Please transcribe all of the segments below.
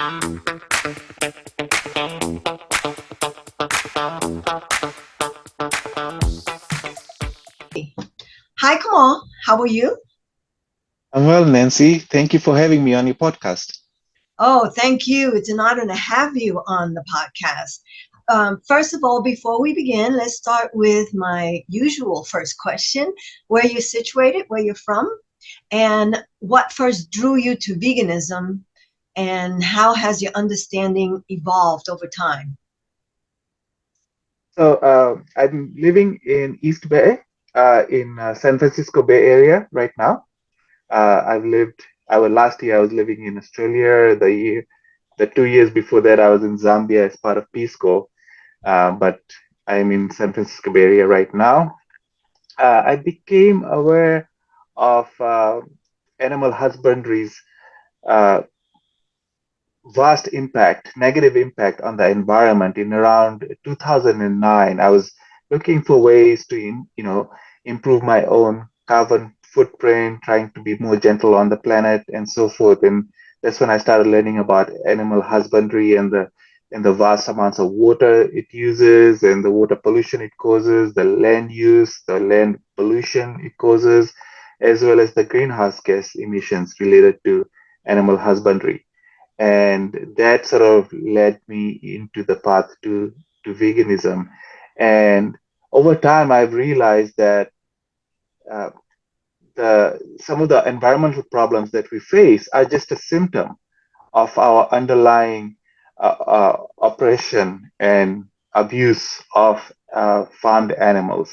Hi, Kamal. How are you? I'm well, Nancy. Thank you for having me on your podcast. Oh, thank you. It's an honor to have you on the podcast. First of all, before we begin, let's start with my usual first question. Where are you situated? Where you're from? And what first drew you to veganism? And how has your understanding evolved over time? So I'm living in East Bay, in San Francisco Bay Area right now. I've lived. Last year I was living in Australia. The 2 years before that I was in Zambia as part of Peace Corps. But I'm in San Francisco Bay Area right now. I became aware of animal husbandry's uh, vast impact, negative impact on the environment in around 2009. I was looking for ways to, improve my own carbon footprint, trying to be more gentle on the planet and so forth. And that's when I started learning about animal husbandry and the vast amounts of water it uses and the water pollution it causes, the land use, the land pollution it causes, as well as the greenhouse gas emissions related to animal husbandry, and that sort of led me into the path to veganism. And over time I've realized that uh, the some of the environmental problems that we face are just a symptom of our underlying oppression and abuse of farmed animals.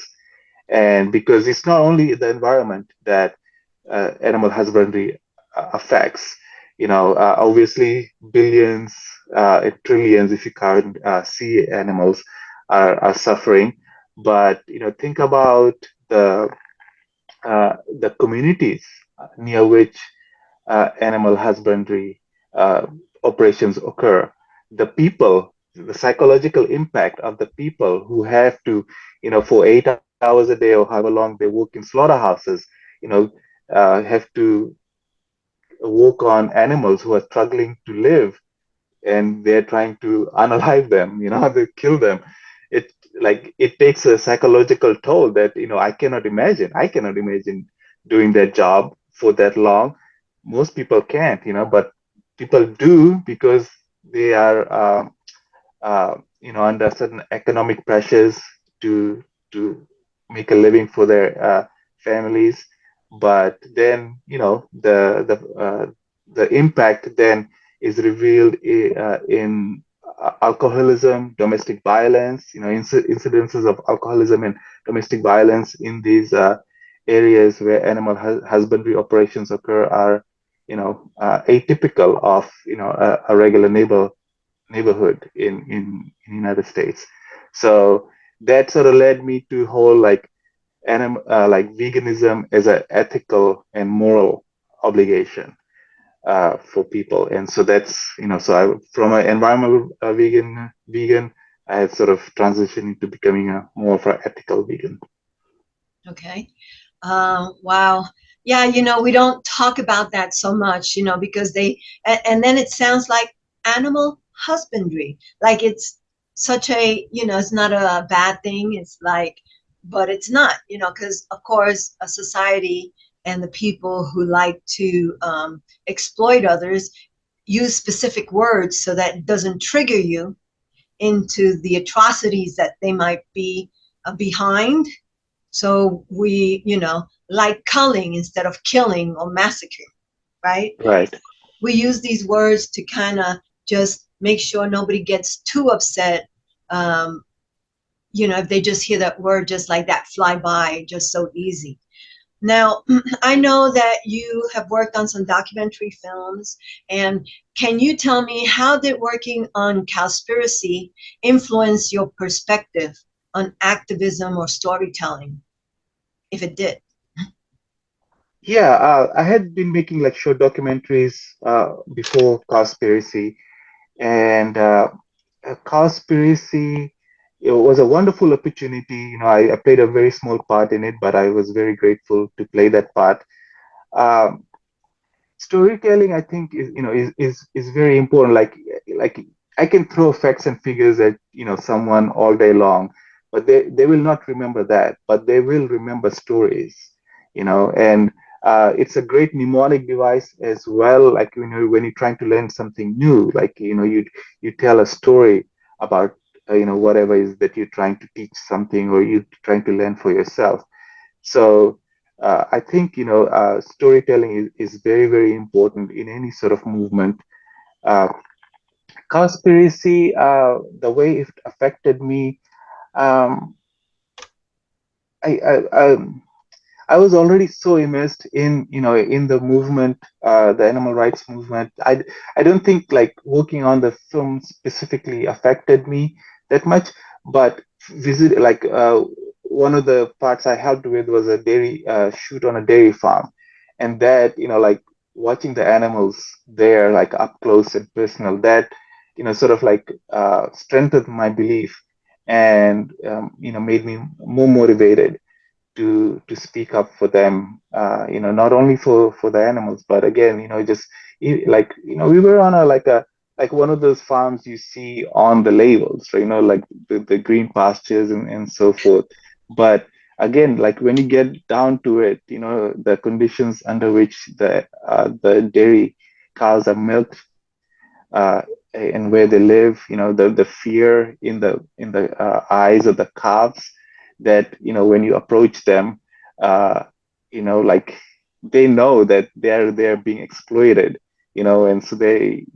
And because it's not only the environment that animal husbandry affects. Obviously, billions, trillions, if you count sea animals, are suffering. But think about the communities near which animal husbandry uh, operations occur. The people, the psychological impact of the people who have to, for 8 hours a day or however long they work in slaughterhouses, you know, have to work on animals who are struggling to live, and they're trying to unalive them, they kill them. It takes a psychological toll that I cannot imagine doing that job for that long. Most people can't, but people do because they are under certain economic pressures to to make a living for their families. But then the impact then is revealed in alcoholism, domestic violence, incidences of alcoholism and domestic violence in these areas where animal husbandry operations occur are atypical of a regular neighborhood in United States. So that sort of led me to whole like veganism as an ethical and moral obligation for people. And so that's so I from an environmental vegan, I had sort of transitioned into becoming a more of an ethical vegan. Okay. Wow. Yeah, we don't talk about that so much, because and then it sounds like animal husbandry. Like it's such it's not a bad thing. It's like, but it's not, because of course, a society and the people who like to exploit others use specific words so that it doesn't trigger you into the atrocities that they might be behind. So we, like culling instead of killing or massacring, right? Right. We use these words to kind of just make sure nobody gets too upset. Um, if they just hear that word just like that fly by, just so easy. Now, I know that you have worked on some documentary films, and can you tell me how did working on Cowspiracy influence your perspective on activism or storytelling, if it did? Yeah, I had been making like short documentaries before Conspiracy, and Cowspiracy, it was a wonderful opportunity. I played a very small part in it, but I was very grateful to play that part. Um, storytelling, I think, is is very important. Like I can throw facts and figures at someone all day long, but they will not remember that, but they will remember stories. And it's a great mnemonic device as well. Like when you're trying to learn something new, like you tell a story about whatever is that you're trying to teach something, or you're trying to learn for yourself. So I think storytelling is very, very important in any sort of movement. Uh, Conspiracy, the way it affected me, um, I I was already so immersed in in the movement, the animal rights movement. I don't think like working on the film specifically affected me that much, but visit like one of the parts I helped with was a dairy shoot on a dairy farm, and that like watching the animals there like up close and personal, that sort of like strengthened my belief, and made me more motivated to speak up for them, not only for the animals, but again, just like we were on a like one of those farms you see on the labels, right? Like the green pastures and so forth. But again, like when you get down to it, the conditions under which the dairy cows are milked, uh, and where they live, the fear in the eyes of the calves, that when you approach them, uh, like they know that they're being exploited, and so they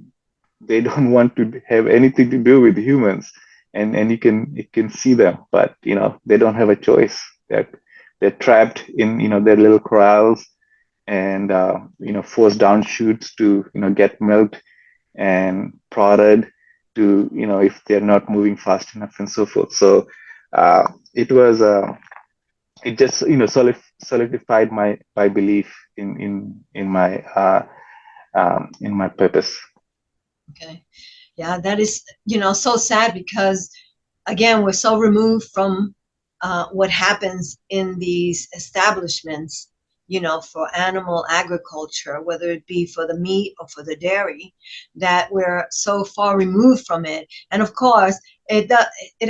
don't want to have anything to do with humans, and you can see them, but they don't have a choice. They're trapped in their little corrals, and forced down chutes to get milked and prodded to if they're not moving fast enough and so forth. So it was it just solidified my belief in my purpose. Okay. Yeah, that is, so sad because, again, we're so removed from what happens in these establishments, for animal agriculture, whether it be for the meat or for the dairy, that we're so far removed from it. And of course, it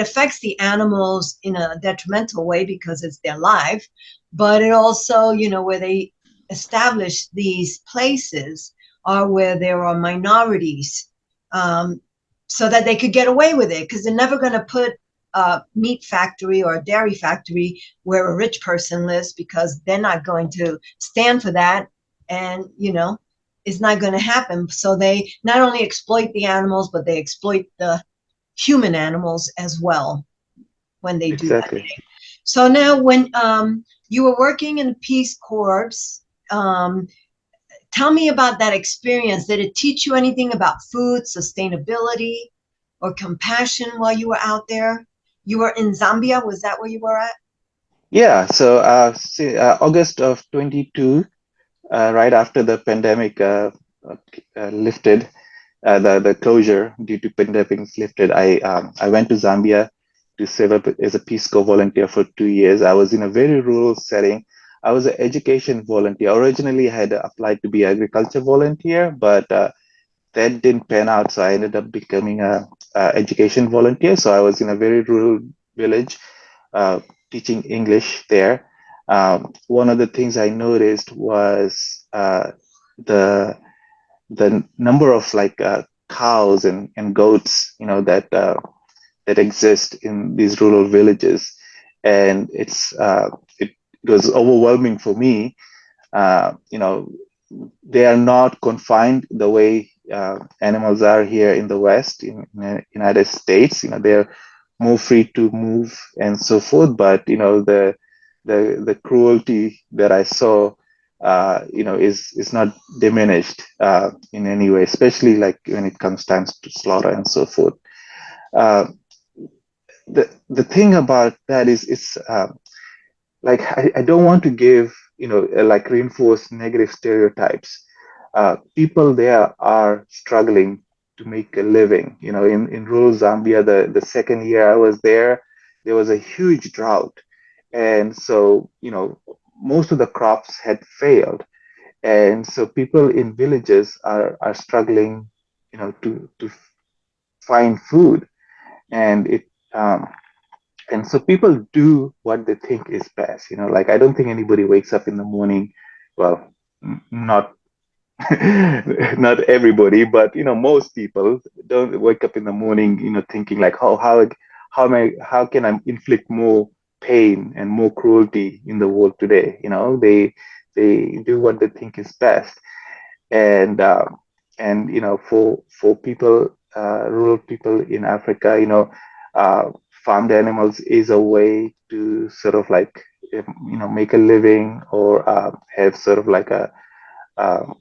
affects the animals in a detrimental way because it's their life, but it also, where they establish these places are where there are minorities, um, so that they could get away with it, because they're never going to put a meat factory or a dairy factory where a rich person lives, because they're not going to stand for that. And, it's not going to happen. So they not only exploit the animals, but they exploit the human animals as well when they do that. Exactly. So now, when you were working in the Peace Corps, um, tell me about that experience. Did it teach you anything about food, sustainability, or compassion while you were out there? You were in Zambia. Was that where you were at? Yeah. So August of 22, right after the pandemic uh, lifted, the closure due to pandemics lifted, I went to Zambia to serve up as a Peace Corps volunteer for 2 years. I was in a very rural setting. I was an education volunteer. Originally, I had applied to be agriculture volunteer, but that didn't pan out. So I ended up becoming a education volunteer. So I was in a very rural village, uh, teaching English there. One of the things I noticed was the the number of like cows and goats, that exist in these rural villages, and it was overwhelming for me. They are not confined the way animals are here in the West, in the United States. They're more free to move and so forth. But the cruelty that I saw, is not diminished in any way, especially like when it comes times to slaughter and so forth. Uh, the thing about that is it's like I don't want to give like reinforce negative stereotypes. People there are struggling to make a living. In rural Zambia, the second year I was there was a huge drought, and so most of the crops had failed, and so people in villages are struggling, to find food, and it and so people do what they think is best. Like I don't think anybody wakes up in the morning, well, not not everybody, but most people don't wake up in the morning, thinking like, how can I inflict more pain and more cruelty in the world today? They do what they think is best, and for people, rural people in Africa, farmed animals is a way to sort of like, make a living, or have sort of like um,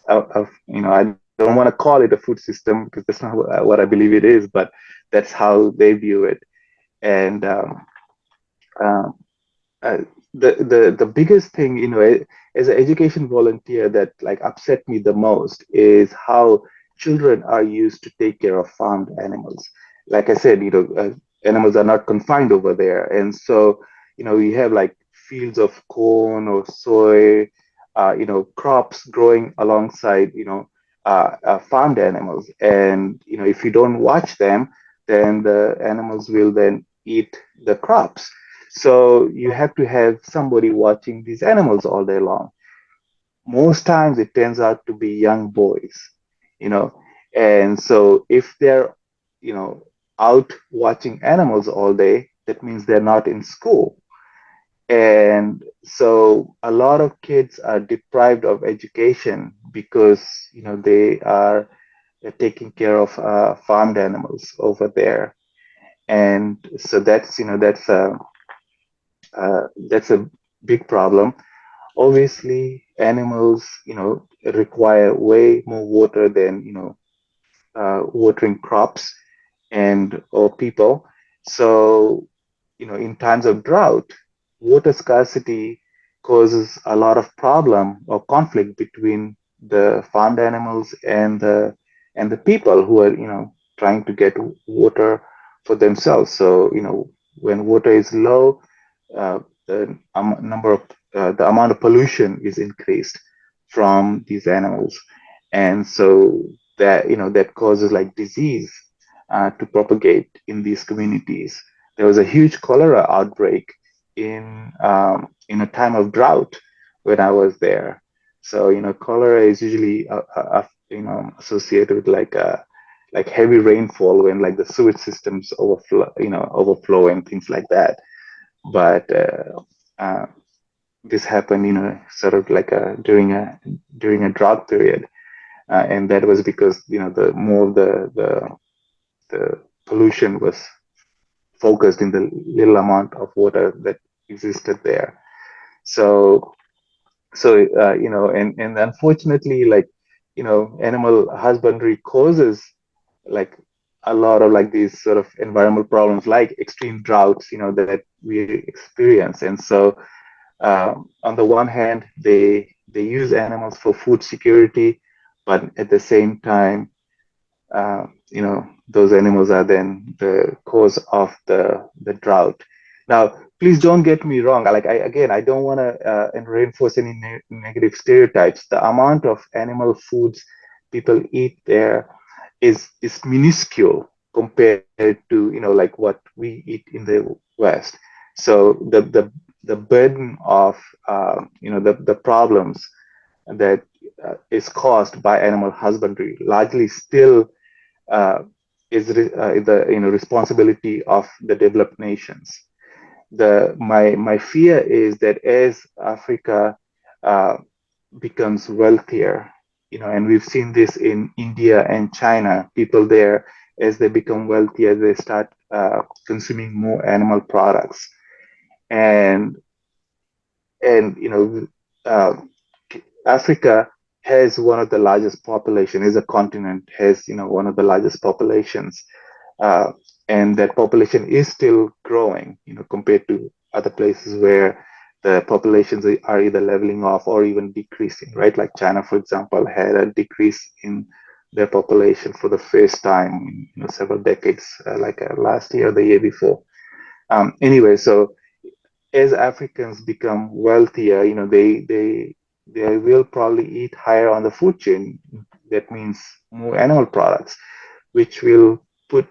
I don't want to call it a food system because that's not what I believe it is, but that's how they view it. And um, uh, the biggest thing, as an education volunteer, that like upset me the most is how children are used to take care of farmed animals. Like I said, animals are not confined over there, and so we have like fields of corn or soy, crops growing alongside, farmed animals, and if you don't watch them, then the animals will then eat the crops. So you have to have somebody watching these animals all day long. Most times it turns out to be young boys, you know. And so if they're, you know, out watching animals all day, that means they're not in school. And so a lot of kids are deprived of education because, they are taking care of farmed animals over there. And so that's a big problem. Obviously, animals, require way more water than, watering crops and or people. So, in times of drought, water scarcity causes a lot of problem or conflict between the farmed animals and the people who are, trying to get water for themselves. So, when water is low, the number of the amount of pollution is increased from these animals, and so that causes like disease to propagate in these communities. There was a huge cholera outbreak in a time of drought when I was there. So cholera is usually associated with like heavy rainfall when like the sewage systems overflow and things like that. But uh, this happened, sort of like during a drought period, and that was because the more the pollution was focused in the little amount of water that existed there. So and unfortunately, like animal husbandry causes like a lot of like these sort of environmental problems like extreme droughts that we experience. And so on the one hand, they use animals for food security, but at the same time, those animals are then the cause of the drought. Now, please don't get me wrong. Like I don't want to reinforce any negative stereotypes. The amount of animal foods people eat there is minuscule compared to like what we eat in the West. So the burden of the problems that is caused by animal husbandry largely still uh, is the responsibility of the developed nations. My fear is that as Africa uh, becomes wealthier, and we've seen this in India and China, people there, as they become wealthier, they start consuming more animal products, and and uh, Africa has one of the largest population, is a continent, has one of the largest populations, uh, and that population is still growing, compared to other places where the populations are either leveling off or even decreasing, right? Like China, for example, had a decrease in their population for the first time in several decades, last year or the year before. Anyway, so as Africans become wealthier, they they will probably eat higher on the food chain. That means more animal products, which will put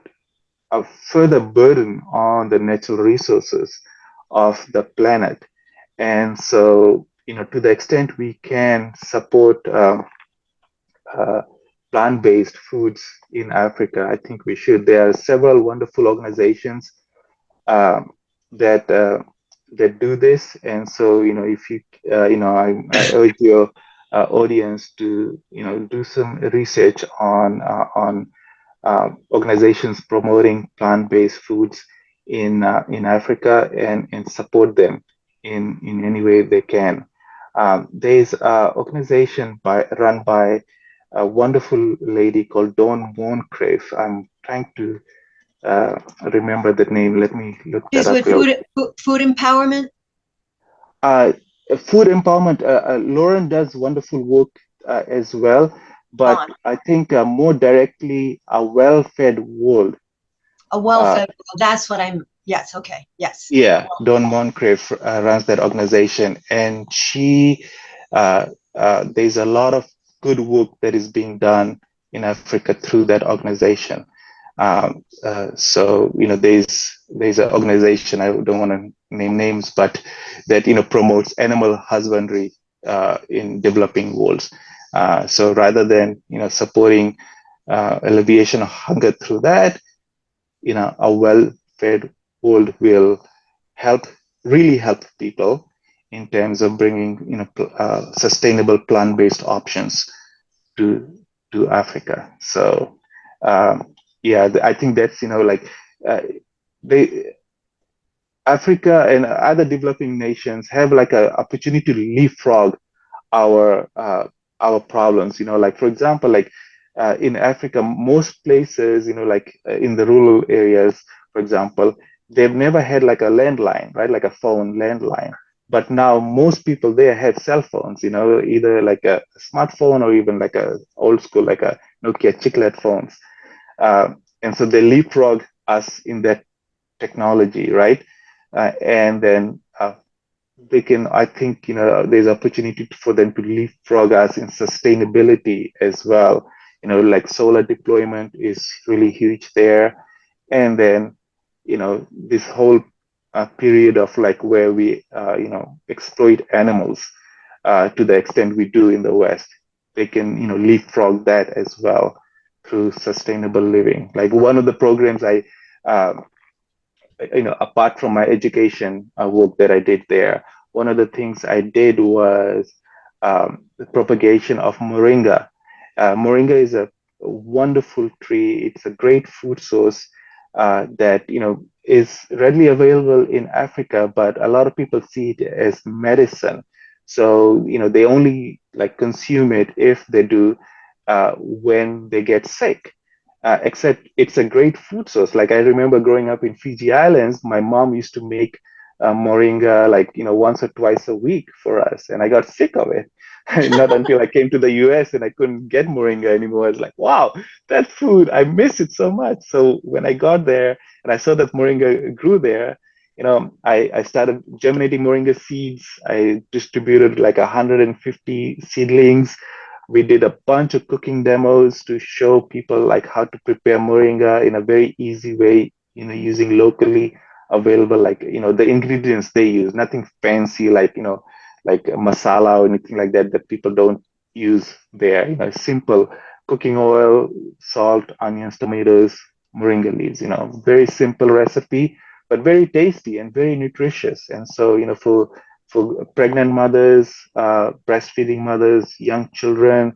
a further burden on the natural resources of the planet. And so, to the extent we can support uh, plant-based foods in Africa, I think we should. There are several wonderful organizations um, that that do this, and so if you I urge your audience to do some research on organizations promoting plant-based foods in Africa, and support them in any way they can. There's an organization run by a wonderful lady called Dawn Moncrief. I'm trying to remember the name. Let me look that She's up with real food empowerment. uh, food empowerment. Lauren does wonderful work as well, but On I think more directly a well-fed world. a Uh, well-fed world. That's what I'm. Yes. Okay. Yes. yeah, Dawn Moncrief runs that organization, and uh, there's a lot of good work that is being done in Africa through that organization. So there's an organization, I don't want to name names, but that promotes animal husbandry in developing worlds. So rather than supporting alleviation of hunger through that, a well-fed world will help really help people in terms of bringing sustainable plant-based options to Africa. So yeah, I think that's uh, they Africa and other developing nations have like a opportunity to leapfrog our uh, our problems. Like for example, like in Africa, most places, like in the rural areas, for example, they've never had like a landline, right? Like a phone landline. But now most people there have cell phones, either like a smartphone or even like a old school, like a Nokia chiclet phones. And so they leapfrog us in that technology, right? And then they can, I think, there's opportunity for them to leapfrog us in sustainability as well. Like solar deployment is really huge there. And then, this whole period of like where we, exploit animals to the extent we do in the West, they can, leapfrog that as well through sustainable living. Like one of the programs um, apart from my education work that I did there, one of the things I did was the propagation of moringa. Moringa is a wonderful tree. It's a great food source that is readily available in Africa, but a lot of people see it as medicine. So they only like consume it if they do when they get sick. Except it's a great food source. Like I remember growing up in Fiji Islands, my mom used to make moringa like once or twice a week for us, and I got sick of it. Not until I came to the US and I couldn't get moringa anymore. I was like, wow, that food, I miss it so much. So when I got there and I saw that moringa grew there, I started germinating moringa seeds. I distributed like 150 seedlings. We did a bunch of cooking demos to show people like how to prepare moringa in a very easy way, using locally available, like, the ingredients they use, nothing fancy, like, like masala or anything like that, that people don't use there. Simple cooking oil, salt, onions, tomatoes, moringa leaves, very simple recipe, but very tasty and very nutritious. And so, for pregnant mothers, breastfeeding mothers, young children.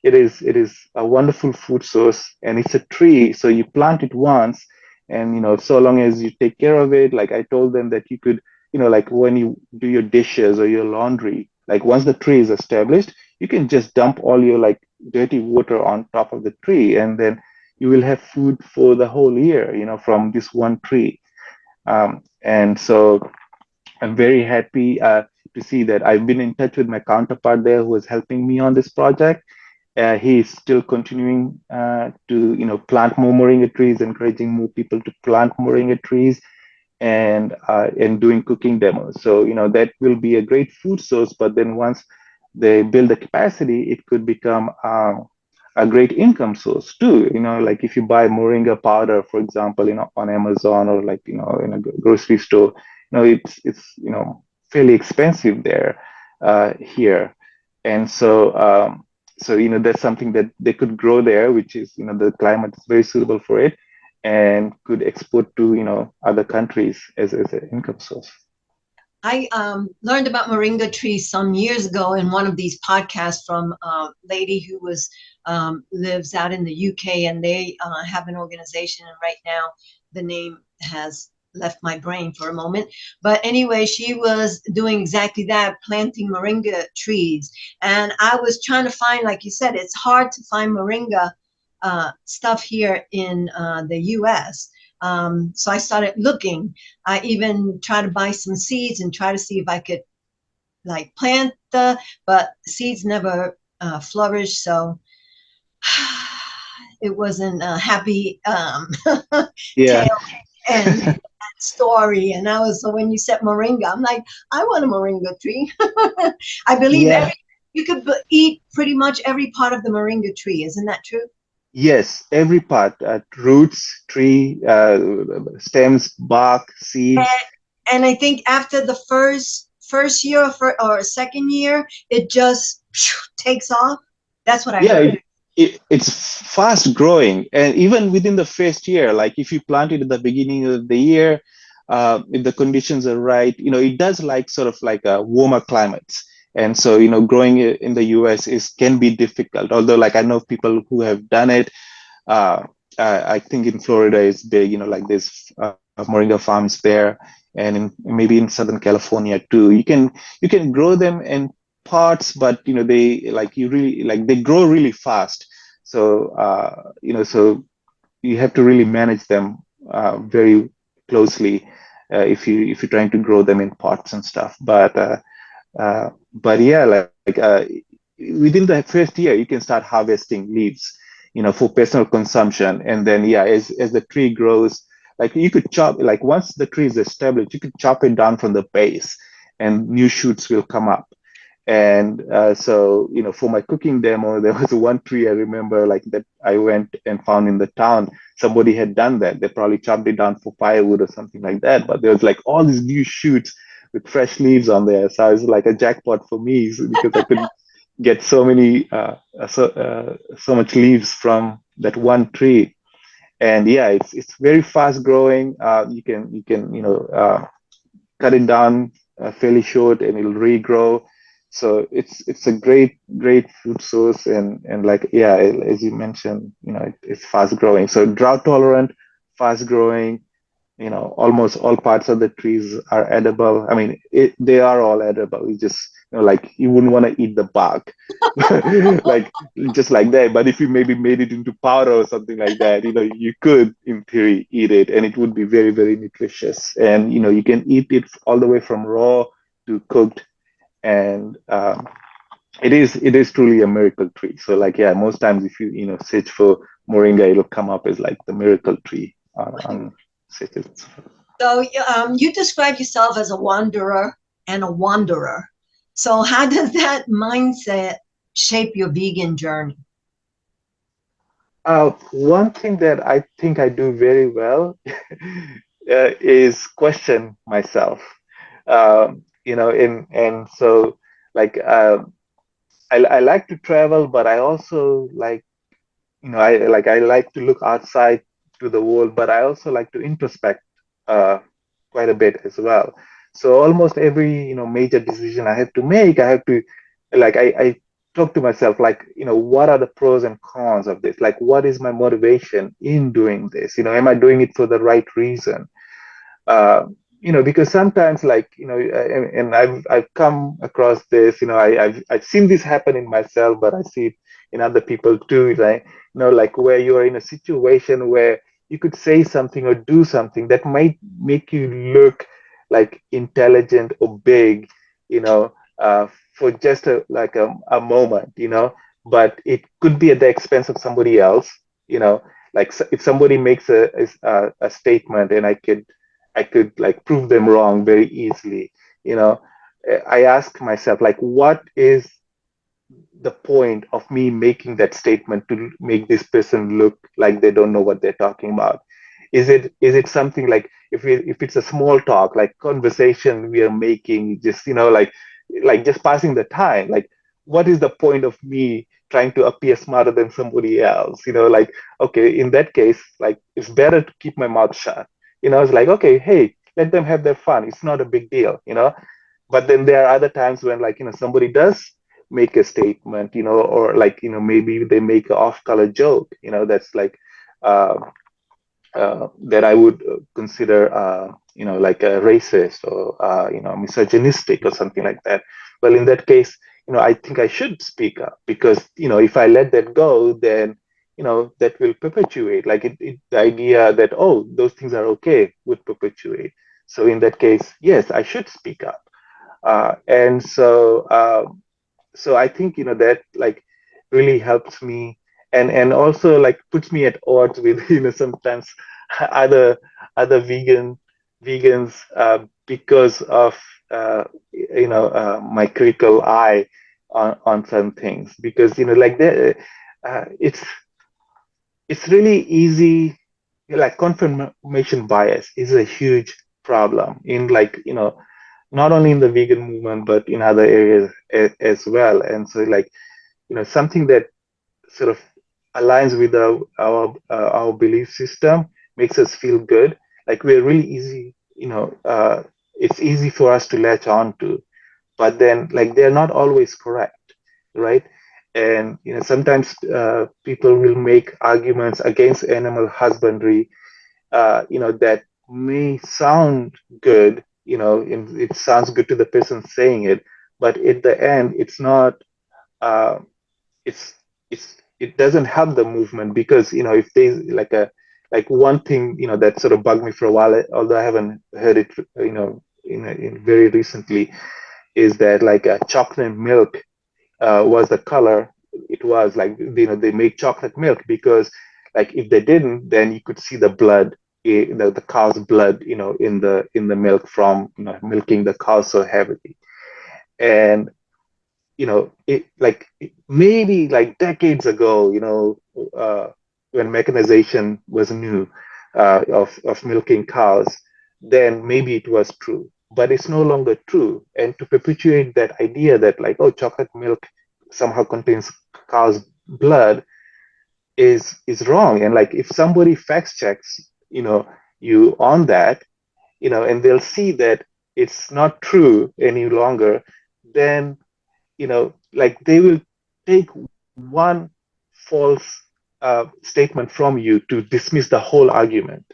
It is a wonderful food source, and it's a tree. So you plant it once, and so long as you take care of it. Like I told them that you could, like when you do your dishes or your laundry, like once the tree is established, you can just dump all your like dirty water on top of the tree, and then you will have food for the whole year, from this one tree. And so I'm very happy to see that I've been in touch with my counterpart there who is helping me on this project. He is still continuing to plant more moringa trees, encouraging more people to plant moringa trees, and doing cooking demos. So that will be a great food source. But then once they build the capacity, it could become a great income source too. Like if you buy moringa powder, for example, on Amazon or like in a grocery store, it's fairly expensive there here, and so that's something that they could grow there, which is the climate is very suitable for it, and could export to other countries as an income source. I learned about moringa trees some years ago in one of these podcasts from a lady who was lives out in the UK, and they have an organization. And right now, the name has left my brain for a moment. But anyway, she was doing exactly that, planting moringa trees. And I was trying to find, like you said, it's hard to find moringa stuff here in the US. So I started looking. I even tried to buy some seeds and try to see if I could like plant but seeds never flourished. So it wasn't a happy Yeah, tale and story. And I was, so when you said moringa, I'm like, I want a moringa tree. I believe yeah. you could eat pretty much every part of the moringa tree. Isn't that true? Yes, every part, roots, tree, stems, bark, And, seeds. and I think after the first year or second year, it just takes off. That's what I Yeah, heard. it's fast growing, and even within the first year, like if you plant it at the beginning of the year, if the conditions are right, it does like sort of like warmer climates. And so growing it in the US is can be difficult, although like I know people who have done it. uh, I think in Florida it's big, like there's moringa farms there, and maybe in Southern California too. You can grow them in pots, but they like you really like they grow really fast. So so you have to really manage them very closely if you're trying to grow them in pots and stuff. But yeah, within the first year, you can start harvesting leaves, for personal consumption. And then, yeah, as the tree grows, like you could chop, like once the tree is established, you could chop it down from the base and new shoots will come up. And so, for my cooking demo, there was one tree I remember like that I went and found in the town. Somebody had done that. They probably chopped it down for firewood or something like that. But there was like all these new shoots with fresh leaves on there. So it was like a jackpot for me because I could get so much leaves from that one tree. And yeah, it's very fast growing. You can cut it down fairly short and it'll regrow. So it's a great food source, and like yeah, as you mentioned, it's fast growing. So drought tolerant, fast growing. Almost all parts of the trees are edible. I mean, they are all edible. You just like you wouldn't want to eat the bark, like just like that. But if you maybe made it into powder or something like that, you could, in theory, eat it, and it would be very, very nutritious. And you can eat it all the way from raw to cooked, and it is truly a miracle tree. So like yeah, most times if you search for moringa, it'll come up as like the miracle tree on searches. So you describe yourself as a wanderer and a wanderer. So how does that mindset shape your vegan journey? One thing that I think I do very well is question myself. And so like I like to travel, but I also like I like to look outside to the world, but I also like to introspect uh, quite a bit as well. So almost every major decision I have to make, I have to I talk to myself like what are the pros and cons of this? Like what is my motivation in doing this? Am I doing it for the right reason? uh, because sometimes like and I've come across this, I've seen this happen in myself, but I see it in other people too, right? Like where you are in a situation where you could say something or do something that might make you look like intelligent or big, you know for just a moment, but it could be at the expense of somebody else. you know like if somebody makes a statement and I could like prove them wrong very easily. You know, I ask myself like, what is the point of me making that statement to make this person look like they don't know what they're talking about? Is it something like, if it's a small talk, like conversation we are making, just like just passing the time, like what is the point of me trying to appear smarter than somebody else? Like, okay, in that case, like it's better to keep my mouth shut. It's like, okay, hey, let them have their fun. It's not a big deal. But then there are other times when, like, somebody does make a statement, or like, maybe they make an off-color joke, that's like uh, that I would consider, like a racist, or misogynistic or something like that. Well, in that case, I think I should speak up, because if I let that go, then that will perpetuate, like the idea that, oh, those things are okay, would perpetuate. So in that case, yes, I should speak up. And so I think that, like, really helps me, and also like puts me at odds with sometimes other other vegans, because of my critical eye on some things, because like it's really easy. Like, confirmation bias is a huge problem in, like, not only in the vegan movement, but in other areas as well. And so, like, something that sort of aligns with our belief system makes us feel good. Like, we're really easy, it's easy for us to latch on to, but then, like, they're not always correct, right? And sometimes people will make arguments against animal husbandry, that may sound good, and it sounds good to the person saying it, but at the end, it's not. Uh, it doesn't help the movement, because if there's like one thing that sort of bugged me for a while, although I haven't heard it in very recently, is that, like, chocolate milk was the color it was. Like, they make chocolate milk because, like, if they didn't, then you could see the blood, the cow's blood, in the milk from milking the cow so heavily. And maybe like decades ago, when mechanization was new, of milking cows, then maybe it was true, but it's no longer true. And to perpetuate that idea that, like, oh, chocolate milk somehow contains cow's blood is wrong. And, like, if somebody fact checks, you on that, and they'll see that it's not true any longer, then like, they will take one false statement from you to dismiss the whole argument,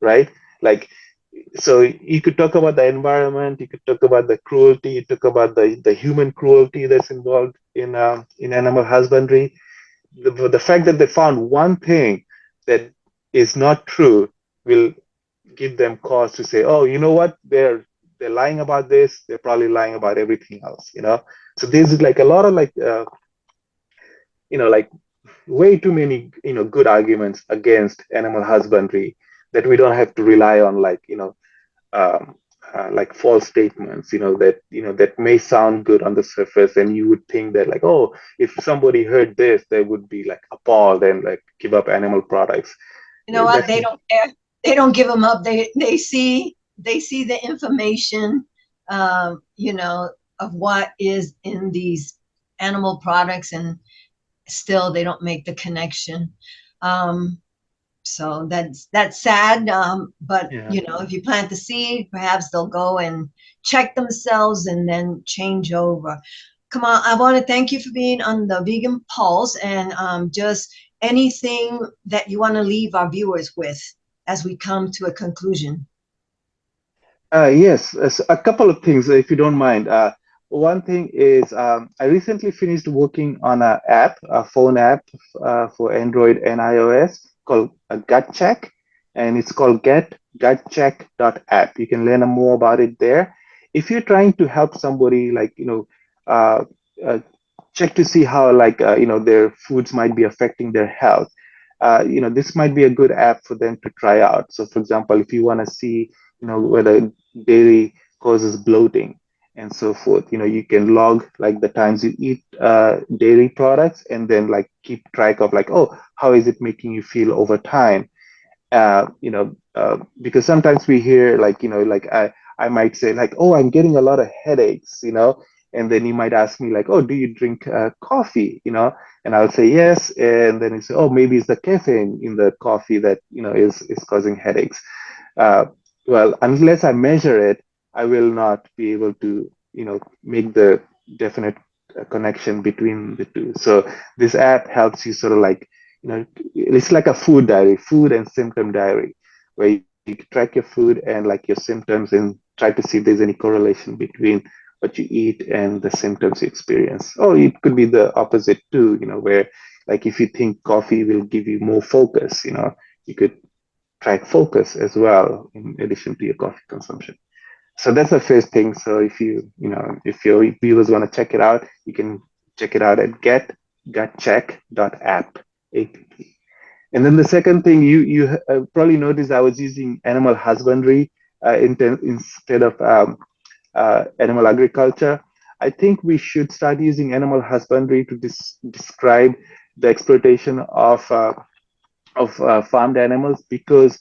right? Like, so you could talk about the environment, you could talk about the cruelty, you talk about the human cruelty that's involved in animal husbandry. The fact that they found one thing that is not true will give them cause to say, oh, you know what, they're lying about this, they're probably lying about everything else. So there's like a lot of, like, like, way too many good arguments against animal husbandry, that we don't have to rely on, like, um, like false statements, that may sound good on the surface, and you would think that, like, oh, if somebody heard this, they would be like appalled and, like, give up animal products. You know what? That's They don't care. They don't give them up. They see the information, you know, of what is in these animal products, and still they don't make the connection. Um, so that's sad. But Yeah. if you plant the seed, perhaps they'll go and check themselves and then change over. Come on, I want to thank you for being on the Vegan Pulse, and just anything that you want to leave our viewers with as we come to a conclusion. Yes, a couple of things, if you don't mind. One thing is, I recently finished working on a phone app for Android and iOS, called Gut Check, and it's called get.check.app. You can learn more about it there. If you're trying to help somebody, like, uh, uh, check to see how, like, their foods might be affecting their health, this might be a good app for them to try out. So, for example, if you want to see whether dairy causes bloating, and so forth. You can log like the times you eat dairy products, and then like keep track of like, oh, how is it making you feel over time? Because sometimes we hear like, like I might say like, oh, I'm getting a lot of headaches, and then you might ask me like, oh, do you drink coffee, and I'll say yes, and then you say, oh, maybe it's the caffeine in the coffee that is causing headaches. uh, well, unless I measure it, I will not be able to, make the definite connection between the two. So this app helps you sort of like, it's like a food diary, food and symptom diary, where you track your food and like your symptoms and try to see if there's any correlation between what you eat and the symptoms you experience. Or it could be the opposite too, where like if you think coffee will give you more focus, you could track focus as well in addition to your coffee consumption. So that's the first thing. So if your viewers want to check it out, you can check it out at get.check.app. App. And then the second thing, you probably noticed I was using animal husbandry instead of animal agriculture. I think we should start using animal husbandry to describe the exploitation of farmed animals, because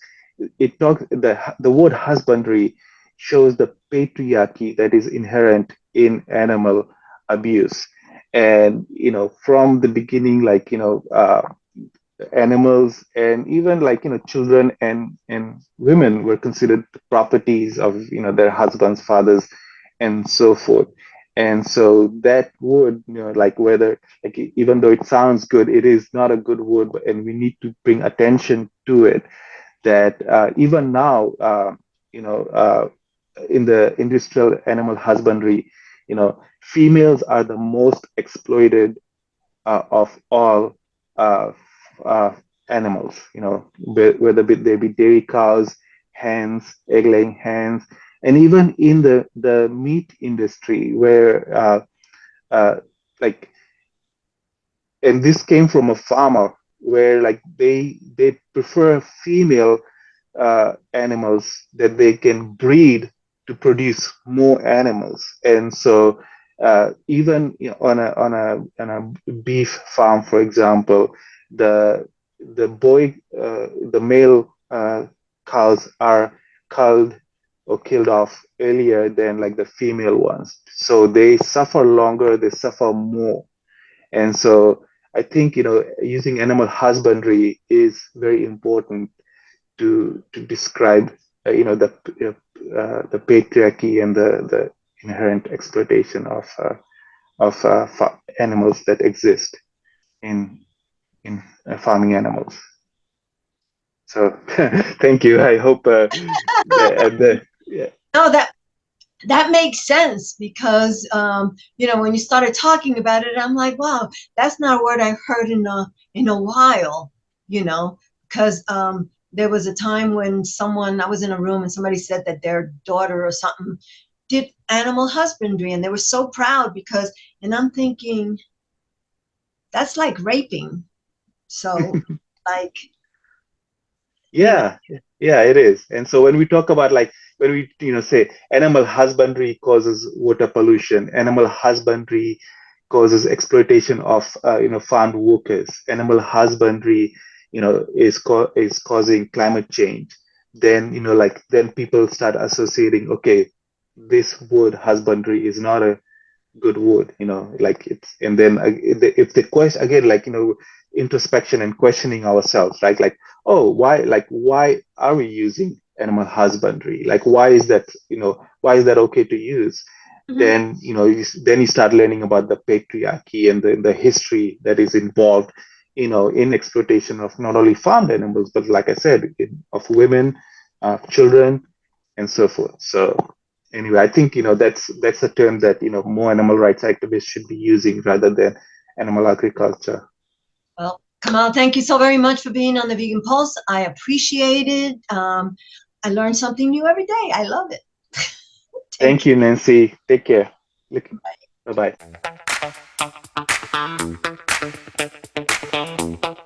it talks the word husbandry shows the patriarchy that is inherent in animal abuse. And from the beginning, like animals and even like children and women were considered properties of their husbands, fathers, and so forth. And so that would, like whether like even though it sounds good, it is not a good word, and we need to bring attention to it. That even now, in the industrial animal husbandry, females are the most exploited of all uh, uh, animals, whether they be dairy cows, hens, egg-laying hens, and even in the meat industry, where uh, like, and this came from a farmer, where like they prefer female animals that they can breed to produce more animals. And so even on a beef farm, for example, the male cows are culled or killed off earlier than like the female ones, so they suffer longer, they suffer more. And so I think using animal husbandry is very important to describe the patriarchy and the inherent exploitation of animals that exist in in farming animals. So thank you. I hope yeah. No, that makes sense because when you started talking about it, I'm like, wow, that's not a word I've heard in a while. You know, because there was a time when someone I was in a room and somebody said that their daughter or something did animal husbandry, and they were so proud because, and I'm thinking that's like raping. So, like, you know, Yeah, yeah, it is. And so when we talk about like when we say animal husbandry causes water pollution, animal husbandry causes exploitation of farmed workers, animal husbandry is causing climate change. Then like then people start associating, okay, this word husbandry is not a good word, like it's, and then if the question again, like introspection and questioning ourselves, right? Like, oh, why are we using animal husbandry? Like, why is that okay to use? mhm. Then then you start learning about the patriarchy and the history that is involved, in exploitation of not only farmed animals, but like I said, of women, children, and so forth. So anyway, I think that's a term that more animal rights activists should be using rather than animal agriculture. Well, Kamal, thank you so very much for being on the Vegan Pulse. I appreciate it. I learn something new every day. I love it. Take Thank care. you, Nancy. Take care. Bye bye.